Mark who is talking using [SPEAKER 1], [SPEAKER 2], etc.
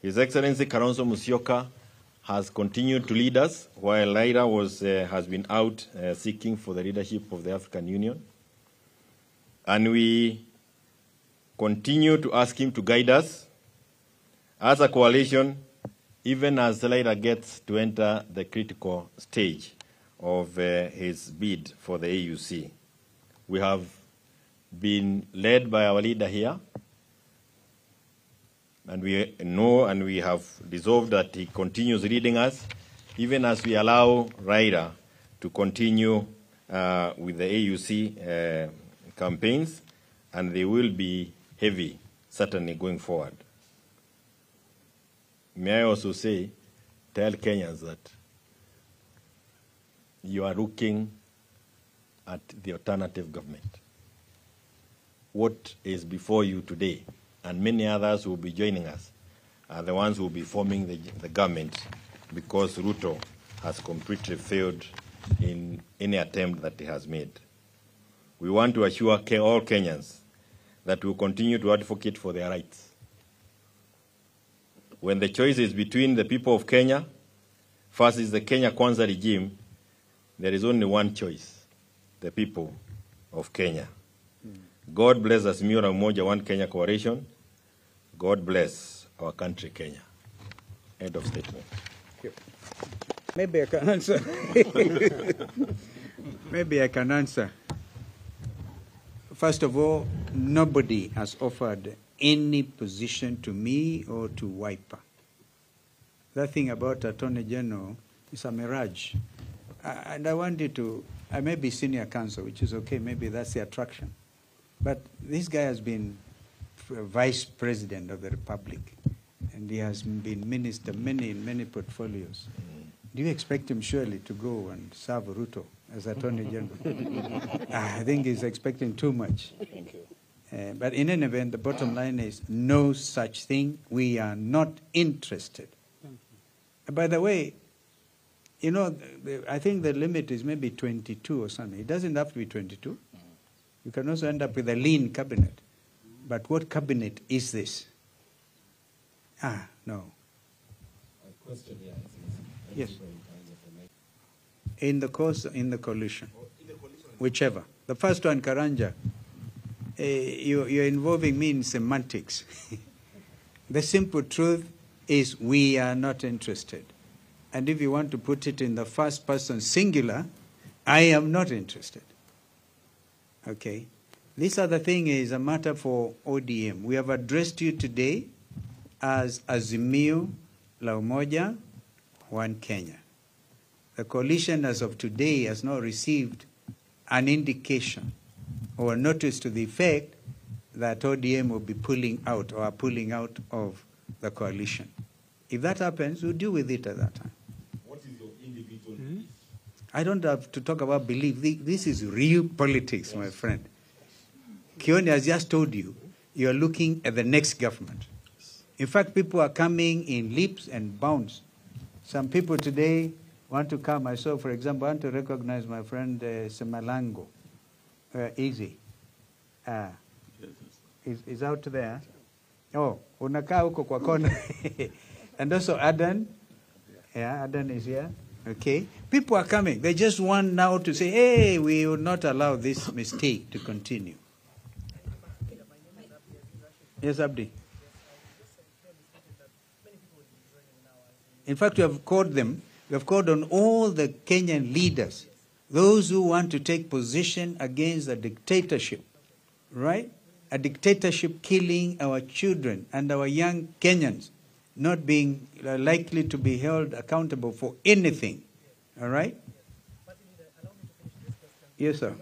[SPEAKER 1] His Excellency Kalonzo Musyoka has continued to lead us while Raila has been out seeking for the leadership of the African Union. And we continue to ask him to guide us as a coalition, even as Raila gets to enter the critical stage of his bid for the AUC. We have been led by our leader here, and we know and we have resolved that he continues leading us, even as we allow Raila to continue with the AUC campaigns, and they will be heavy, certainly going forward. May I also say, tell Kenyans that you are looking at the alternative government. What is before you today, and many others who will be joining us, are the ones who will be forming the government, because Ruto has completely failed in any attempt that he has made. We want to assure all Kenyans that we will continue to advocate for their rights. When the choice is between the people of Kenya versus the Kenya Kwanza regime, there is only one choice: the people of Kenya. God bless Azimio la Umoja One Kenya Coalition. God bless our country, Kenya. End of statement.
[SPEAKER 2] Maybe I can answer. Maybe I can answer. First of all, nobody has offered any position to me or to Wiper. That thing about Attorney General is a mirage. And I want you to, I may be senior counsel, which is okay, maybe that's the attraction. But this guy has been vice president of the Republic, and he has been minister in many portfolios. Do you expect him surely to go and serve Ruto as Attorney General? I think he's expecting too much.
[SPEAKER 3] Thank you.
[SPEAKER 2] But in any event, the bottom line is no such thing. We are not interested. By the way, you know, I think the limit is maybe 22 or something. It doesn't have to be 22. You can also end up with a lean cabinet. But what cabinet is this? No.
[SPEAKER 4] A question here.
[SPEAKER 2] Yes. In the coalition. Whichever. The first one, Karanja, you're involving me in semantics. The simple truth is we are not interested. And if you want to put it in the first person singular, I am not interested. Okay? This other thing is a matter for ODM. We have addressed you today as Azimio la Umoja One Kenya. The coalition as of today has not received an indication or a notice to the effect that ODM will be pulling out or are pulling out of the coalition. If that happens, we'll deal with it at that time.
[SPEAKER 4] What is your individual belief?
[SPEAKER 2] I don't have to talk about belief. This is real politics, my friend. Kioni has just told you, you are looking at the next government. In fact, people are coming in leaps and bounds. Some people today want to come. I saw, for example, I want to recognize my friend Semalango. Easy. Is out there. Oh, unakaa huko kwa kona. And also Adan. Yeah, Adan is here. Okay. People are coming. They just want now to say, hey, we will not allow this mistake to continue. Yes, Abdi. In fact, we have called them, we have called on all the Kenyan leaders, those who want to take position against a dictatorship, right? A dictatorship killing our children and our young Kenyans, not being likely to be held accountable for anything, all right? Yes, sir.